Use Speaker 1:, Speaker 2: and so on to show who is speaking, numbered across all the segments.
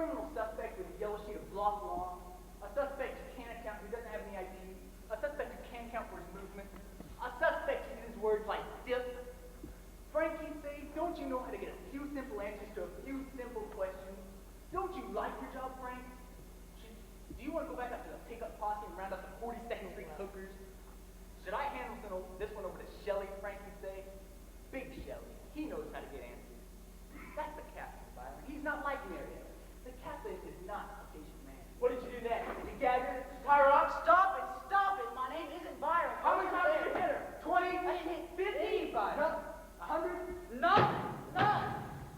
Speaker 1: criminal suspect with a yellow sheet of block long, a suspect who can't account, who doesn't have any ID, a suspect who can't account for his movement, a suspect who uses words like dip. Frankie says, don't you know how to get a few simple answers to a few simple questions? Don't you like your job, Frank? Do you want to go back up to the pickup posse and round up the 42nd Street hookers? Should I handle this one over to Shelley, Frankie say? Big Shelley. He knows how to get answers. That's the captain, Byron. He's not like Marietta. The captain is not a patient man. What did you do next? Did you gag her? Tie her up?
Speaker 2: Stop it! Stop it! My name isn't Byron.
Speaker 1: How many times did you hit her? 20?
Speaker 2: I didn't hit
Speaker 1: 50?
Speaker 2: Byron.
Speaker 1: No. 100?
Speaker 2: None! None!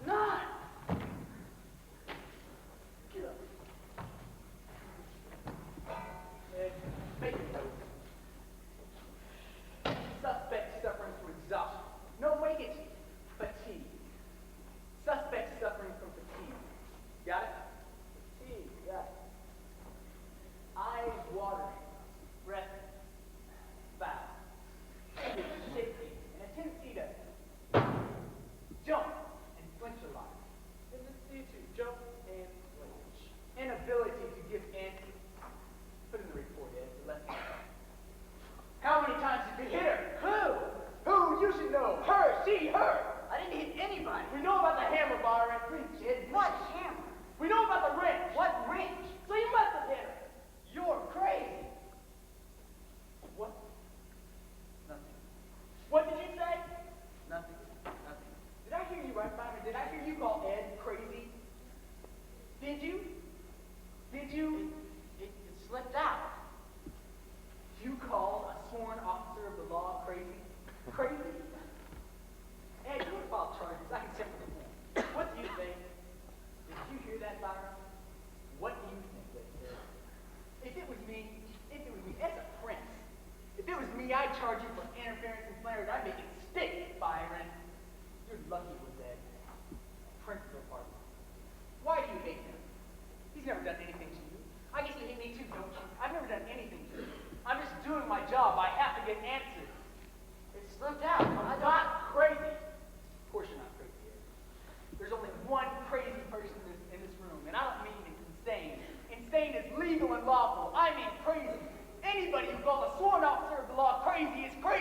Speaker 2: None!
Speaker 1: Get up. Make it note. Suspect suffering from exhaustion. No, make it fatigue. Suspect suffering from fatigue. Got it? Fatigue, got it. Eyes watering. Breath foul. Fingers shaking. And a tendency to jump and flinch a lot. Tendency to jump and flinch. Inability to give answers. Put in the report, Ed. Let's go. How many times did you hit her? Who? You should know. Her. She. Her.
Speaker 2: I didn't hit anybody.
Speaker 1: We know about the hammer, Byron. Ed.
Speaker 2: What hammer?
Speaker 1: We know about the wrench.
Speaker 2: What wrench?
Speaker 1: So you must have hit her.
Speaker 2: You're crazy.
Speaker 1: What? Nothing. What did you say? Nothing. Nothing. Did I hear you right, Byron? Did I hear you call Ed crazy? Did you? Did you?
Speaker 2: It slipped out.
Speaker 1: You called a sworn officer of the law crazy? Crazy? Ed, you would file charges. I can simple the form. What do you think? Did you hear that, Byron? What do you think, Ed? If it was me, as a prince, if it was me, I'd charge you for interference and slander. I'd make it stick, Byron. You're lucky it was Ed. Prince of the party. Why do you hate him? He's never done anything to you. I guess you hate me too, don't you? I've never done anything to you. I'm just doing my job. I have to get answers.
Speaker 2: It slipped out.
Speaker 1: I'm not crazy. Of course you're not crazy, Ed. There's only one crazy person in this room, and I don't mean insane. Insane is legal and lawful. I mean crazy. Anybody who calls a sworn officer of the law crazy is crazy.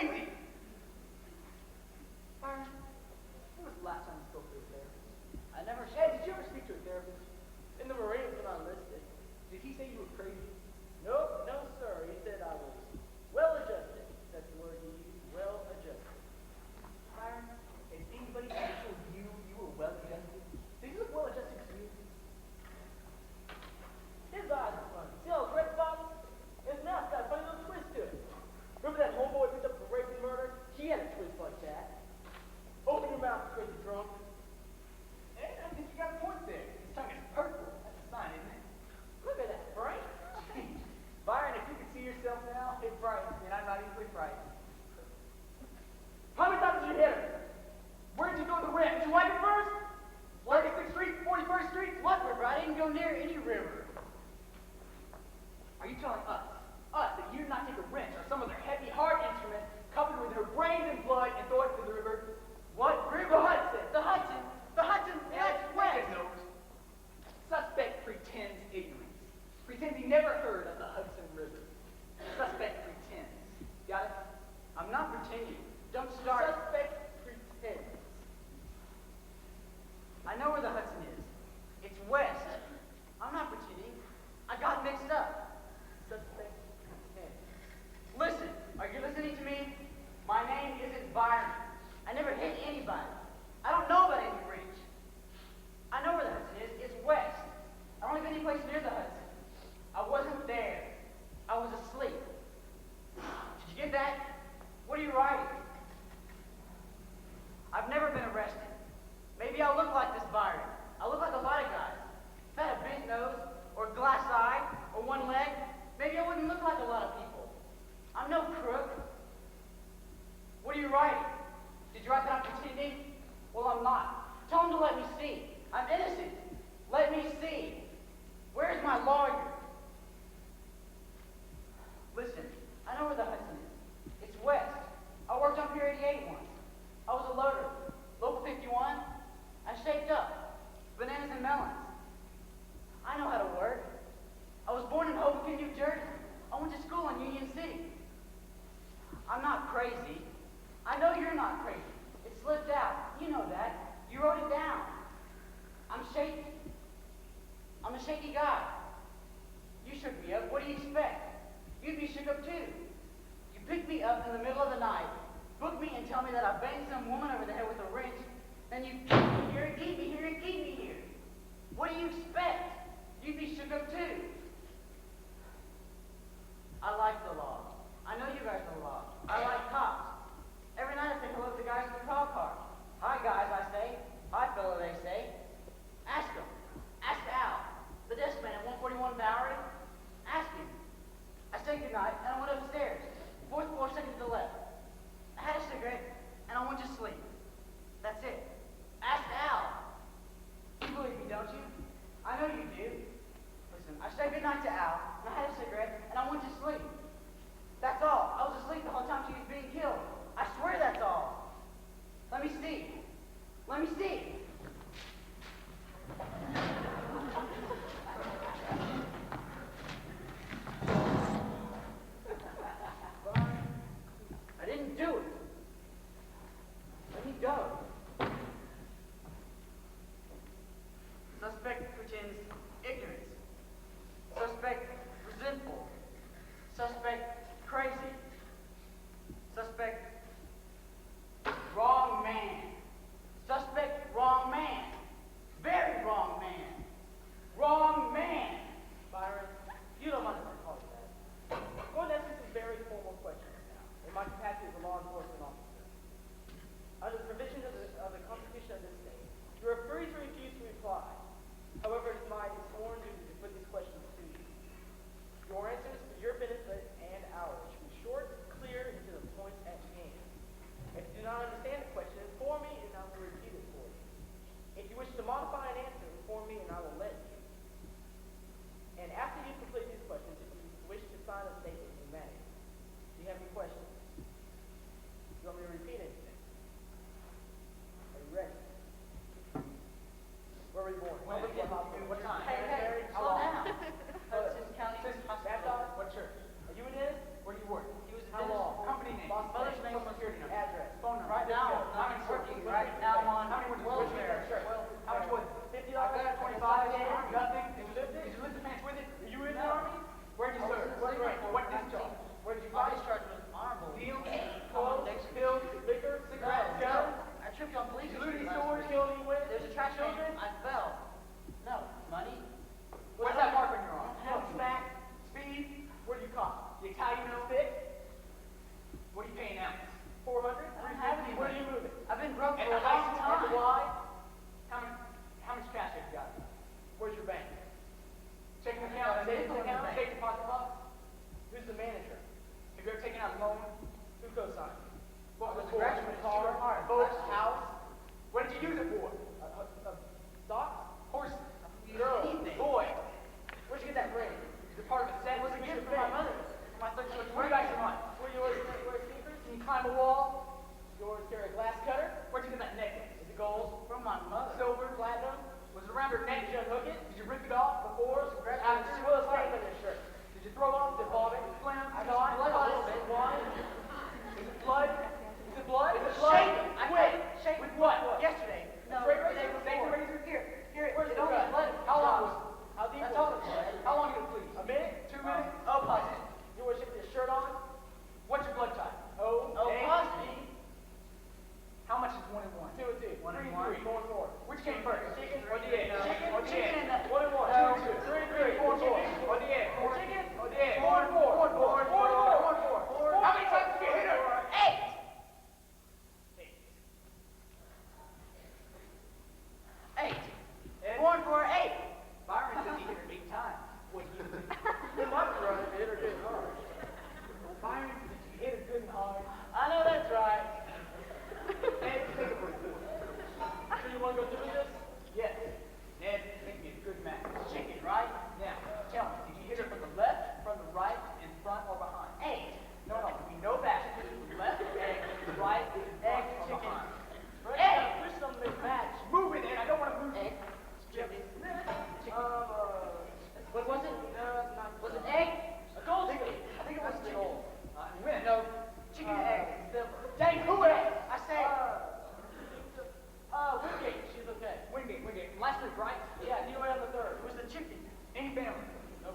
Speaker 2: I'm a shady guy. You shook me up. What do you expect? You'd be shook up too. You pick me up in the middle of the night, book me and tell me that I banged some woman over the head with a wrench, then you keep me here and keep me here and keep me here. What do you expect? You'd be shook up too. I like the law. I know you guys know the law. I like cops. Every night I say hello to the guys in the call car. Hi guys, I say. Hi fella, they say. Ask them. Ask Al, the desk man at 141 Bowery. Ask him. I said goodnight and I went upstairs. Fourth floor, second to the left. I had a cigarette and I went to sleep. That's it. Ask Al. You believe me, don't you? I know you do. Listen, I said goodnight to Al and I had a cigarette and I went to sleep. That's all. I was asleep the whole time she was being killed. I swear that's all. Let me see. Let me see. I didn't do it. Let me go. Suspect pretends ignorance. Suspect resentful. Suspect crazy. Suspect wrong man. Suspect wrong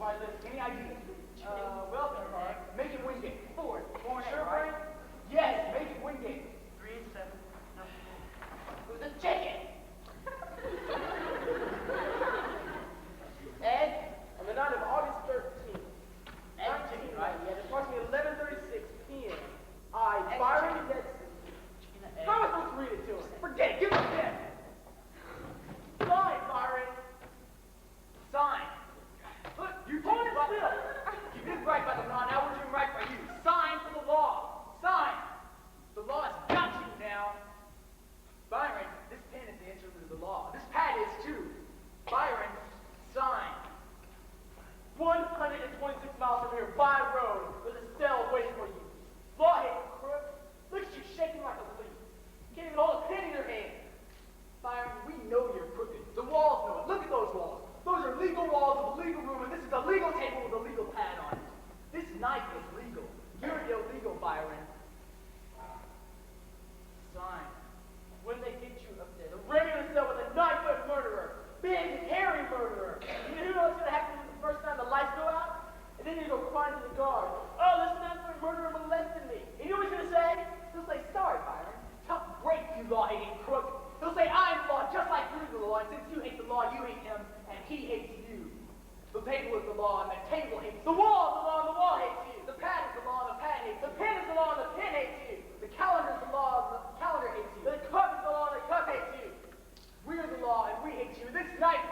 Speaker 1: All right, listen, any ideas? Welcome, Carl. Make it Wingate.
Speaker 2: Four and eight,
Speaker 1: Sure,
Speaker 2: right?
Speaker 1: Frank? Yes, make it Wingate.
Speaker 2: 3 and 7. No. Who's the chicken?
Speaker 3: Ed, on the night of August 13th,
Speaker 2: Ed chicken, right?
Speaker 3: at approximately 11:36 p.m., I,
Speaker 2: Ed
Speaker 3: Byron
Speaker 2: chicken.
Speaker 3: Detson.
Speaker 2: Chicken and egg.
Speaker 3: How am I supposed to read it to him?
Speaker 1: Forget it. Give him a pen.
Speaker 3: Sign, Byron.
Speaker 1: Sign. Look, you
Speaker 3: Hold
Speaker 1: did
Speaker 3: it
Speaker 1: right.
Speaker 3: still.
Speaker 1: You did right by the law. Now we're doing right by you. Sign for the law. Sign. The law has got you now. Byron, this pen is the answer to the law. This pad is too. Byron, sign.
Speaker 3: 126 miles from here, by road, there's a cell waiting for you. Law hating crook. Look at you shaking like a leaf. You can't even hold a pen in your hand.
Speaker 1: Byron, we know you're crooked. The walls know it. Look at those walls. Those are legal walls of a legal room, and this is a legal table with a legal pad on it. This knife is legal. You're illegal, Byron. Sign.
Speaker 3: When they get you up there, the regular cell with a knife-foot murderer, big, hairy murderer. You know what's gonna happen the first time the lights go out? And then you go crying to the guard. Oh, this knife-foot murderer molested me. And you know what he's gonna say? He'll say, sorry, Byron.
Speaker 1: Tough break, you law-hating crook. He'll say, I'm the law, just like you're the law, and since you hate the law, you hate him, and he hates you. The table is the law, and the table hates you.
Speaker 3: The wall is the law, and the wall hates you.
Speaker 1: The pad is the law, and the pad hates
Speaker 3: The
Speaker 1: you.
Speaker 3: pen is the law, and the pen hates you.
Speaker 1: The calendar is the law, and the calendar hates you.
Speaker 3: The cup is the law, and the cup hates you.
Speaker 1: We're the law, and we hate you. This knife